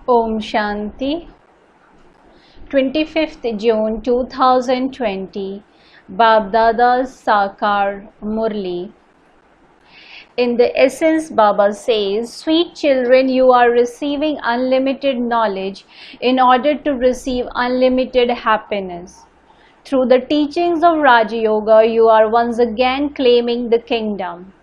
Om Shanti. 25th June 2020. Babdada's Sakar Murli. In the essence, Baba says, sweet children, you are receiving unlimited knowledge in order to receive unlimited happiness. Through the teachings of Raja Yoga, you are once again claiming the kingdom.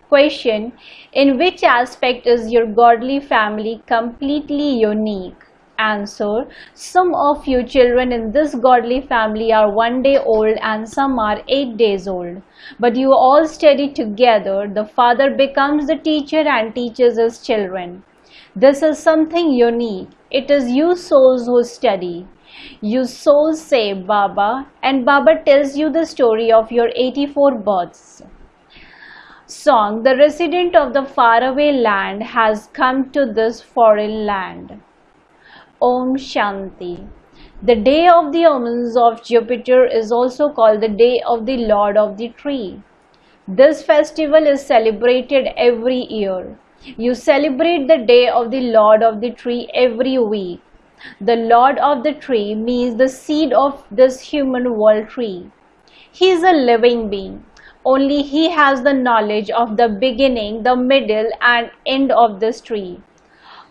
Question: in which aspect is your godly family completely unique? Answer: some of you children in this godly family are 1 day old and some are 8 days old. But you all study together. The father becomes the teacher and teaches his children. This is something unique. It is you souls who study. You souls say Baba, and Baba tells you the story of your 84 births. Song: the resident of the faraway land has come to this foreign land. Om Shanti. The day of the omens of Jupiter is also called the day of the Lord of the Tree. This festival is celebrated every year. You celebrate the day of the Lord of the Tree every week. The Lord of the Tree means the seed of this human world tree. He is a living being. Only he has the knowledge of the beginning, the middle and end of this tree.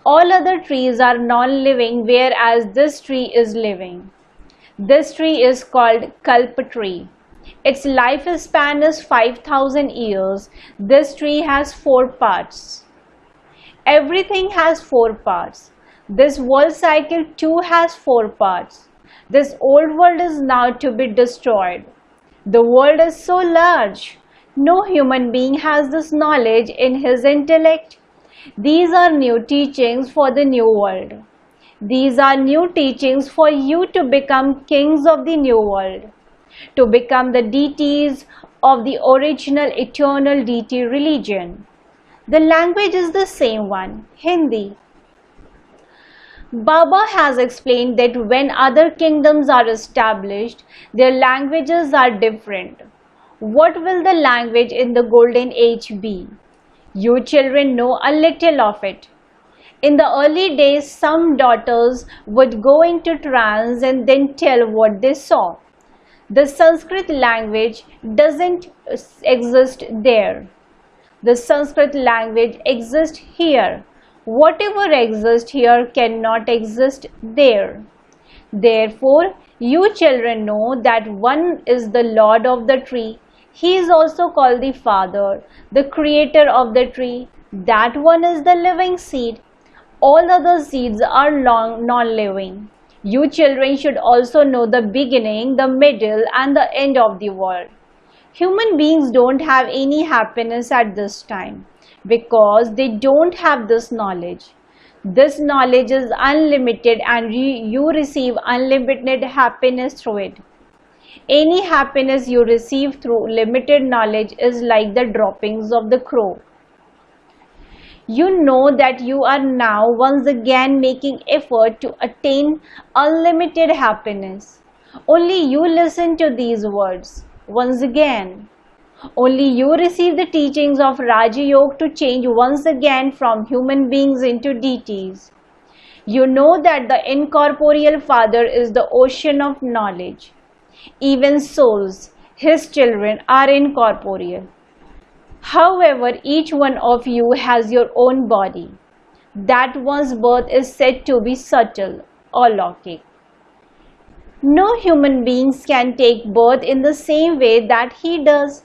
All other trees are non-living, whereas this tree is living. This tree is called Kalpa tree. Its lifespan is 5,000 years. This tree has 4 parts. Everything has 4 parts. This world cycle too has 4 parts. This old world is now to be destroyed. The world is so large. No human being has this knowledge in his intellect. These are new teachings for the new world. These are new teachings for you to become kings of the new world, to become the deities of the original eternal deity religion. The language is the same one, Hindi. Baba has explained that when other kingdoms are established, their languages are different. What will the language in the golden age be? You children know a little of it. In the early days, some daughters would go into trance and then tell what they saw. The Sanskrit language doesn't exist there. The Sanskrit language exists here. Whatever exists here cannot exist there. Therefore, you children know that one is the Lord of the tree. He is also called the Father, the creator of the tree. That one is the living seed. All other seeds are non-living. You children should also know the beginning, the middle and the end of the world. Human beings don't have any happiness at this time, because they don't have this knowledge. This knowledge is unlimited and you receive unlimited happiness through it. Any happiness you receive through limited knowledge is like the droppings of the crow. You know that you are now once again making effort to attain unlimited happiness. Only you listen to these words once again. Only you receive the teachings of Raja Yoga to change once again from human beings into deities. You know that the incorporeal Father is the ocean of knowledge. Even souls, his children, are incorporeal. However, each one of you has your own body. That one's birth is said to be subtle or Alokik. No human beings can take birth in the same way that he does.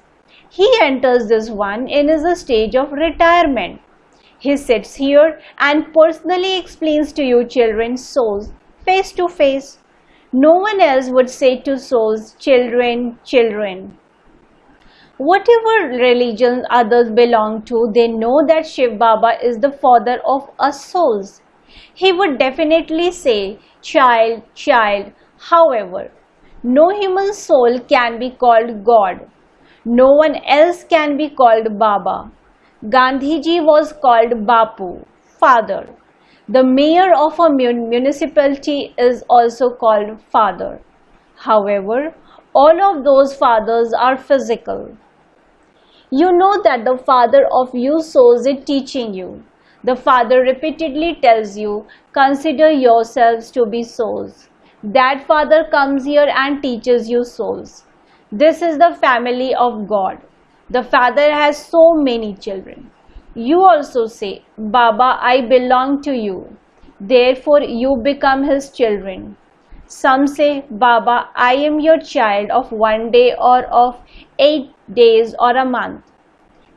He enters this one in his stage of retirement. He sits here and personally explains to you children, souls, face to face. No one else would say to souls, children, children. Whatever religion others belong to, they know that Shiv Baba is the father of us souls. He would definitely say, child, child. However, no human soul can be called God. No one else can be called Baba. Gandhiji was called Bapu, father. The mayor of a municipality is also called father. However, all of those fathers are physical. You know that the father of you souls is teaching you. The father repeatedly tells you, consider yourselves to be souls. That father comes here and teaches you souls. This is the family of God. The father has so many children. You also say, Baba, I belong to you. Therefore, you become his children. Some say, Baba, I am your child of 1 day or of 8 days or a month.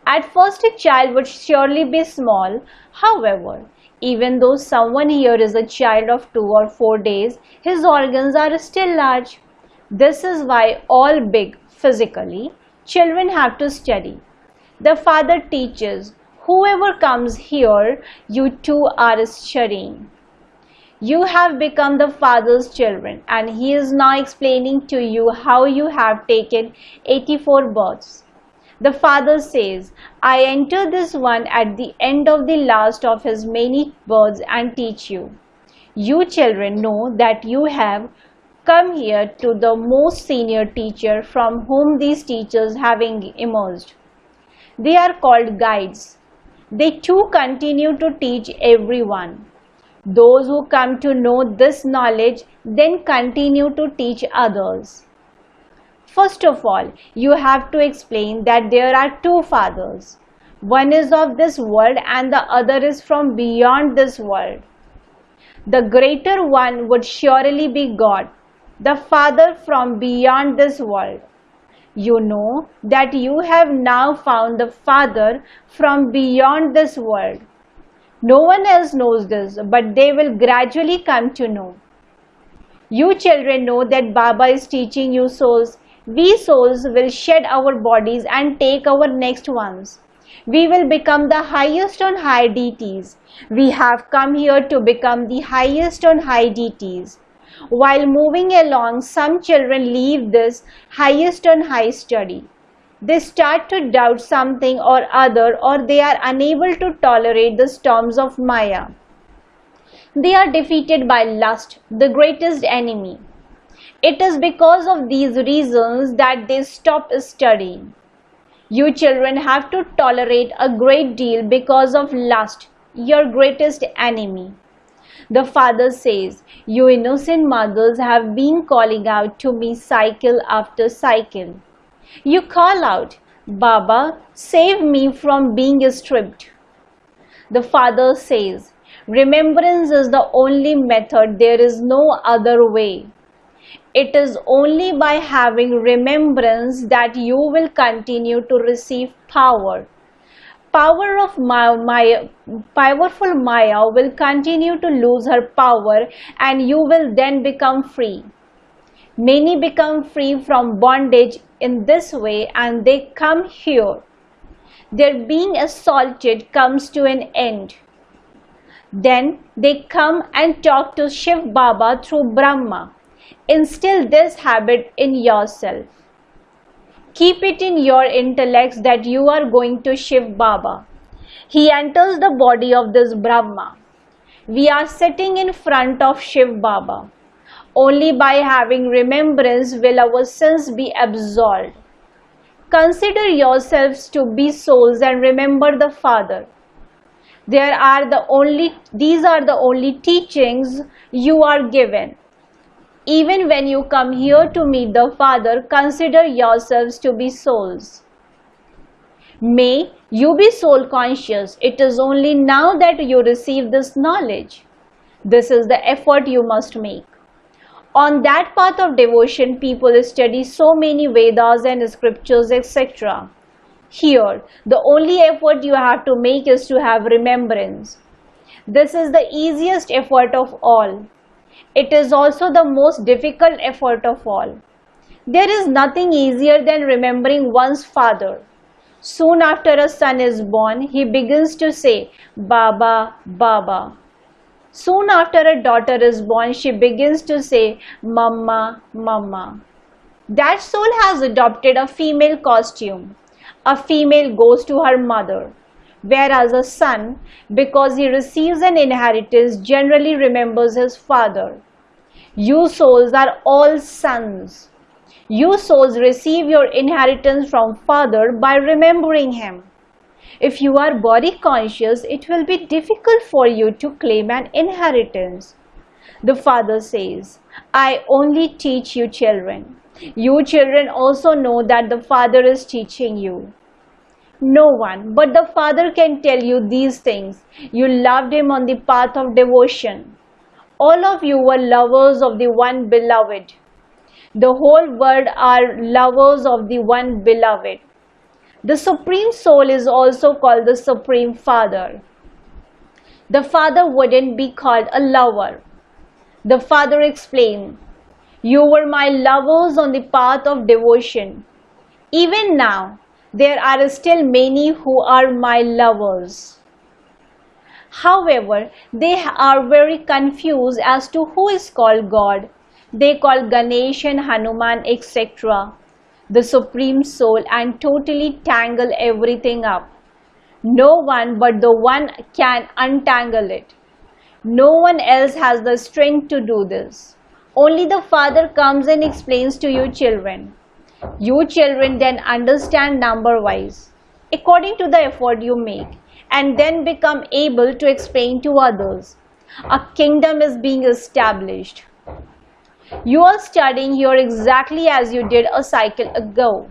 At first, a child would surely be small. However, even though someone here is a child of 2 or 4 days, his organs are still large. This is why all big, physically, children have to study. The father teaches, whoever comes here, you too are studying. You have become the father's children, and he is now explaining to you how you have taken 84 births. The father says, I enter this one at the end of the last of his many births and teach you. You children know that you have come here to the most senior teacher from whom these teachers have emerged. They are called guides. They too continue to teach everyone. Those who come to know this knowledge then continue to teach others. First of all, you have to explain that there are two fathers. One is of this world and the other is from beyond this world. The greater one would surely be God, the Father from beyond this world. You know that you have now found the Father from beyond this world. No one else knows this, but they will gradually come to know. You children know that Baba is teaching you souls. We souls will shed our bodies and take our next ones. We will become the highest on high deities. We have come here to become the highest on high deities. While moving along, some children leave this highest on high study. They start to doubt something or other, or they are unable to tolerate the storms of Maya. They are defeated by lust, the greatest enemy. It is because of these reasons that they stop studying. You children have to tolerate a great deal because of lust, your greatest enemy. The father says, you innocent mothers have been calling out to me cycle after cycle. You call out, Baba, save me from being stripped. The father says, remembrance is the only method, there is no other way. It is only by having remembrance that you will continue to receive power. Powerful Maya will continue to lose her power and you will then become free. Many become free from bondage in this way and they come here. Their being assaulted comes to an end. Then they come and talk to Shiv Baba through Brahma. Instill this habit in yourself. Keep it in your intellects that you are going to Shiv Baba. He enters the body of this Brahma. We are sitting in front of Shiv Baba. Only by having remembrance will our sins be absolved. Consider yourselves to be souls and remember the Father. These are the only teachings you are given. Even when you come here to meet the Father, consider yourselves to be souls. May you be soul conscious. It is only now that you receive this knowledge. This is the effort you must make. On that path of devotion, people study so many Vedas and scriptures, etc. Here, the only effort you have to make is to have remembrance. This is the easiest effort of all. It is also the most difficult effort of all. There is nothing easier than remembering one's father. Soon after a son is born, he begins to say, Baba, Baba. Soon after a daughter is born, she begins to say, Mama, Mama. That soul has adopted a female costume. A female goes to her mother, whereas a son, because he receives an inheritance, generally remembers his father. You souls are all sons. You souls receive your inheritance from Father by remembering him. If you are body conscious, it will be difficult for you to claim an inheritance. The father says, I only teach you children. You children also know that the father is teaching you. No one but the father can tell you these things. You loved him on the path of devotion. All of you were lovers of the one beloved. The whole world are lovers of the one beloved. The Supreme Soul is also called the Supreme Father. The Father wouldn't be called a lover. The Father explained, you were my lovers on the path of devotion. Even now, there are still many who are my lovers. However, they are very confused as to who is called God. They call Ganesh and Hanuman, etc. the Supreme Soul, and totally tangle everything up. No one but the one can untangle it. No one else has the strength to do this. Only the Father comes and explains to you children. You children then understand number-wise, according to the effort you make, and then become able to explain to others. A kingdom is being established. You are studying here exactly as you did a cycle ago.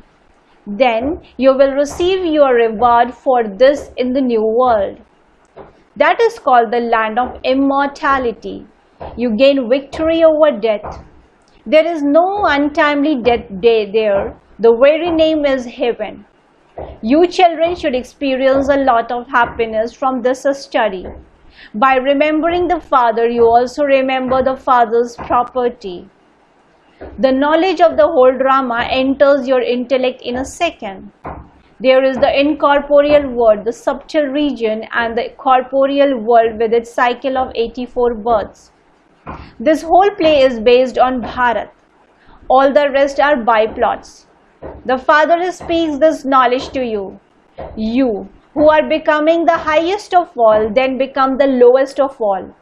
Then you will receive your reward for this in the new world. That is called the land of immortality. You gain victory over death. There is no untimely death day there. The very name is heaven. You children should experience a lot of happiness from this study. By remembering the Father, you also remember the Father's property. The knowledge of the whole drama enters your intellect in a second. There is the incorporeal world, the subtle region, and the corporeal world with its cycle of 84 births. This whole play is based on Bharat. All the rest are byplots. The Father speaks this knowledge to you. You, who are becoming the highest of all, then become the lowest of all.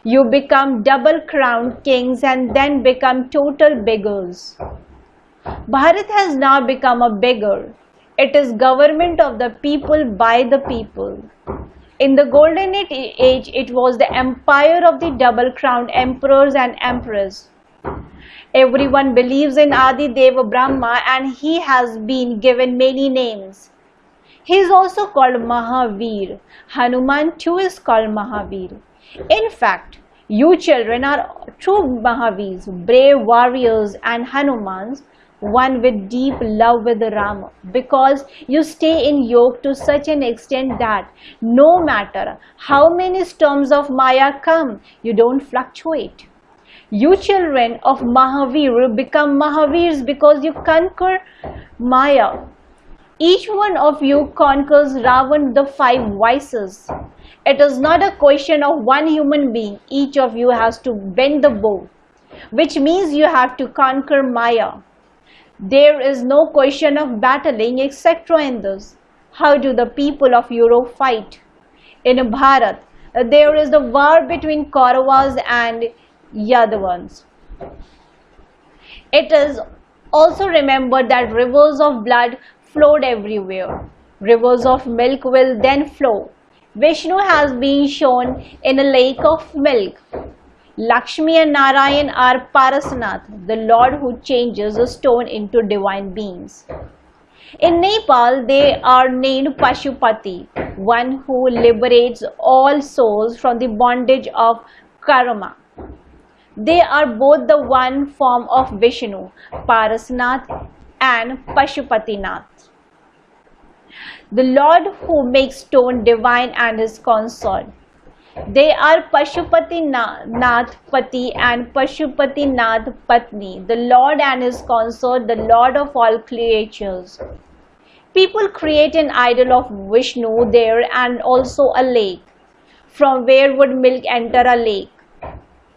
You become double-crowned kings and then become total beggars. Bharat has now become a beggar. It is government of the people by the people. In the Golden Age, it was the empire of the double-crowned emperors and empresses. Everyone believes in Adi Deva Brahma and he has been given many names. He is also called Mahavir. Hanuman too is called Mahavir. In fact, you children are true Mahavirs, brave warriors and Hanumans, one with deep love with Rama, because you stay in yoga to such an extent that no matter how many storms of Maya come, you don't fluctuate. You children of Mahavir become Mahavirs because you conquer Maya. Each one of you conquers Ravan, the 5 vices. It is not a question of one human being. Each of you has to bend the bow, which means you have to conquer Maya. There is no question of battling, etc. in this. How do the people of Europe fight? In Bharat, there is the war between Kauravas and Yadavans. It is also remembered that rivers of blood flowed everywhere. Rivers of milk will then flow. Vishnu has been shown in a lake of milk. Lakshmi and Narayan are Parasnath, the Lord who changes a stone into divine beings. In Nepal, they are named Pashupati, one who liberates all souls from the bondage of karma. They are both the one form of Vishnu, Parasnath and Pashupatinath. The Lord who makes stone divine and his consort. They are Pashupatinath Pati and Pashupatinath Patni, the Lord and his consort, the Lord of all creatures. People create an idol of Vishnu there and also a lake. From where would milk enter a lake?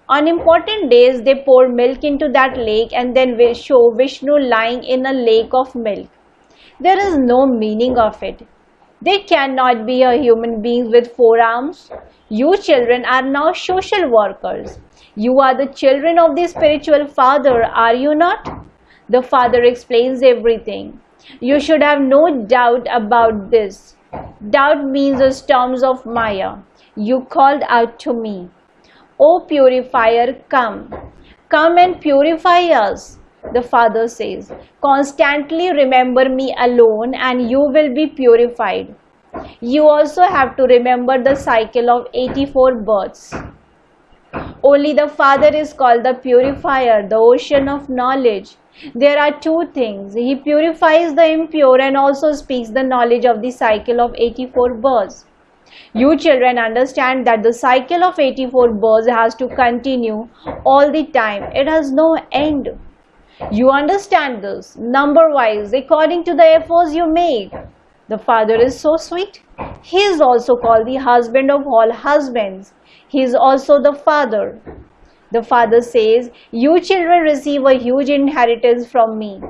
On important days, they pour milk into that lake and then show Vishnu lying in a lake of milk. There is no meaning of it. They cannot be a human being with 4 arms. You children are now social workers. You are the children of the spiritual father, are you not? The Father explains everything. You should have no doubt about this. Doubt means the storms of Maya. You called out to me. O purifier, come. Come and purify us, the Father says. Constantly remember me alone and you will be purified. You also have to remember the cycle of 84 births. Only the Father is called the purifier, the ocean of knowledge. There are two things. He purifies the impure and also speaks the knowledge of the cycle of 84 births. You children understand that the cycle of 84 births has to continue all the time. It has no end. You understand this number wise according to the efforts you make. The Father is so sweet. He is also called the husband of all husbands. He is also the Father. The Father says, you children receive a huge inheritance from me.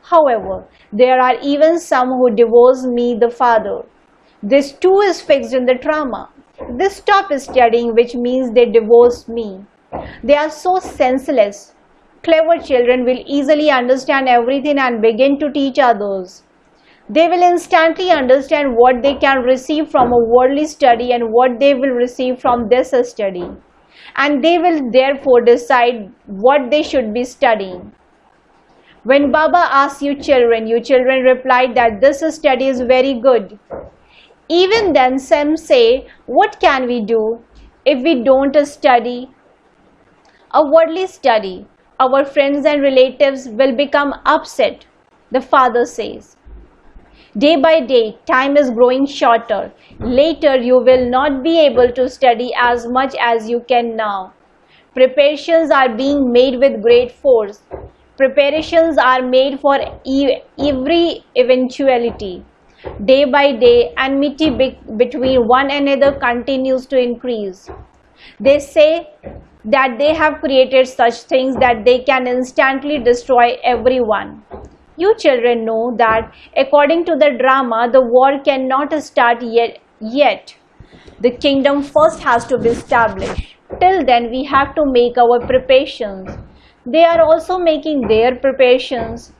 However, there are even some who divorce me, the Father. This too is fixed in the drama. They stop studying, which means they divorce me. They are so senseless. Clever children will easily understand everything and begin to teach others. They will instantly understand what they can receive from a worldly study and what they will receive from this study. And they will therefore decide what they should be studying. When Baba asks you children replied that this study is very good. Even then some say, what can we do if we don't study a worldly study? Our friends and relatives will become upset, the Father says. Day by day, time is growing shorter. Later, you will not be able to study as much as you can now. Preparations are being made with great force. Preparations are made for every eventuality. Day by day, enmity between one another continues to increase. They say that they have created such things that they can instantly destroy everyone. You children know that according to the drama, the war cannot start yet. The kingdom first has to be established. Till then, we have to make our preparations. They are also making their preparations.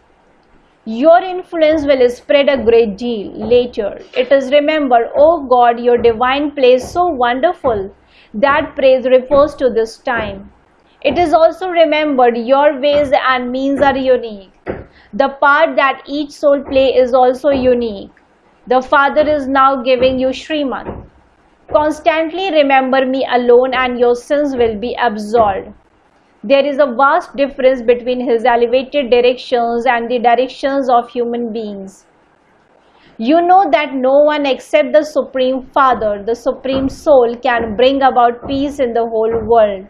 Your influence will spread a great deal later. It is remembered, oh God, your divine place so wonderful. That praise refers to this time. It is also remembered, your ways and means are unique. The part that each soul play is also unique. The Father is now giving you Sriman. Constantly remember me alone and your sins will be absolved. There is a vast difference between his elevated directions and the directions of human beings. You know that no one except the Supreme Father, the Supreme Soul, can bring about peace in the whole world.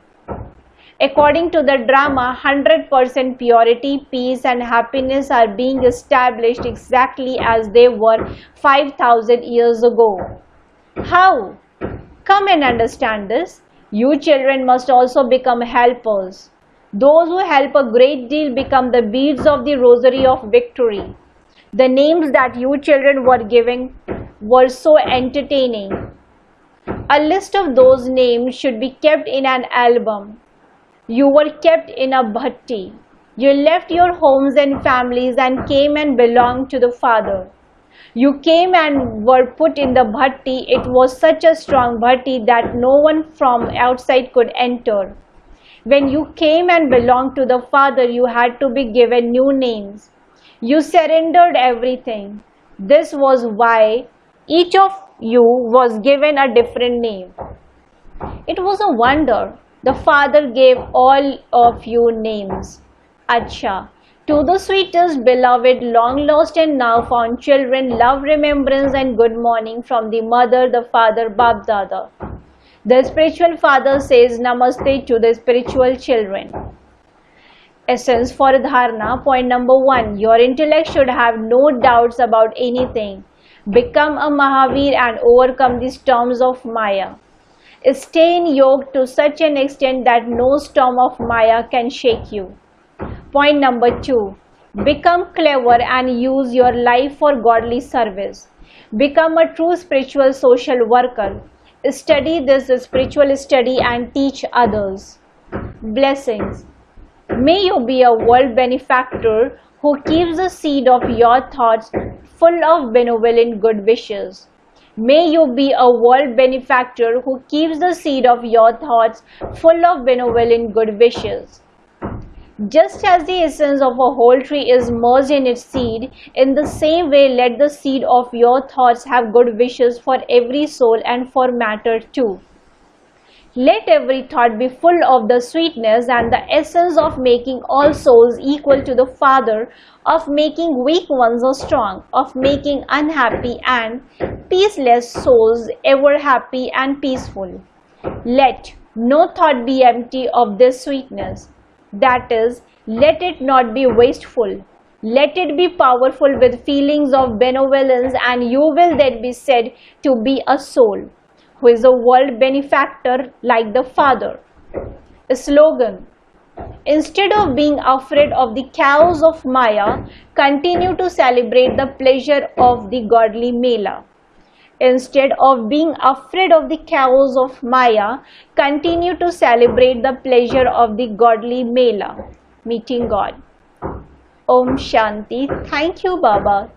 According to the drama, 100% purity, peace and happiness are being established exactly as they were 5,000 years ago. How? Come and understand this. You children must also become helpers. Those who help a great deal become the beads of the rosary of victory. The names that you children were giving were so entertaining. A list of those names should be kept in an album. You were kept in a bhatti. You left your homes and families and came and belonged to the Father. You came and were put in the bhatti. It was such a strong bhatti that no one from outside could enter. When you came and belonged to the Father, you had to be given new names. You surrendered everything. This was why each of you was given a different name. It was a wonder. The Father gave all of you names. Acha. To the sweetest, beloved, long lost and now found children, love, remembrance and good morning from the Mother, the Father, Bab Dada. The spiritual father says Namaste to the spiritual children. Essence for Dharana. Point number 1. Your intellect should have no doubts about anything. Become a Mahavir and overcome the storms of Maya. Stay in yoga to such an extent that no storm of Maya can shake you. Point number 2. Become clever and use your life for godly service. Become a true spiritual social worker. Study this spiritual study and teach others. Blessings. May you be a world benefactor who keeps the seed of your thoughts full of benevolent good wishes. May you be a world benefactor who keeps the seed of your thoughts full of benevolent good wishes. Just as the essence of a whole tree is merged in its seed, in the same way let the seed of your thoughts have good wishes for every soul and for matter too. Let every thought be full of the sweetness and the essence of making all souls equal to the Father, of making weak ones strong, of making unhappy and peaceless souls ever happy and peaceful. Let no thought be empty of this sweetness. That is, let it not be wasteful. Let it be powerful with feelings of benevolence, and you will then be said to be a soul who is a world benefactor like the Father. A slogan: instead of being afraid of the chaos of Maya, continue to celebrate the pleasure of the godly Mela. Instead of being afraid of the chaos of Maya, continue to celebrate the pleasure of the godly Mela, meeting God. Om Shanti. Thank you, Baba.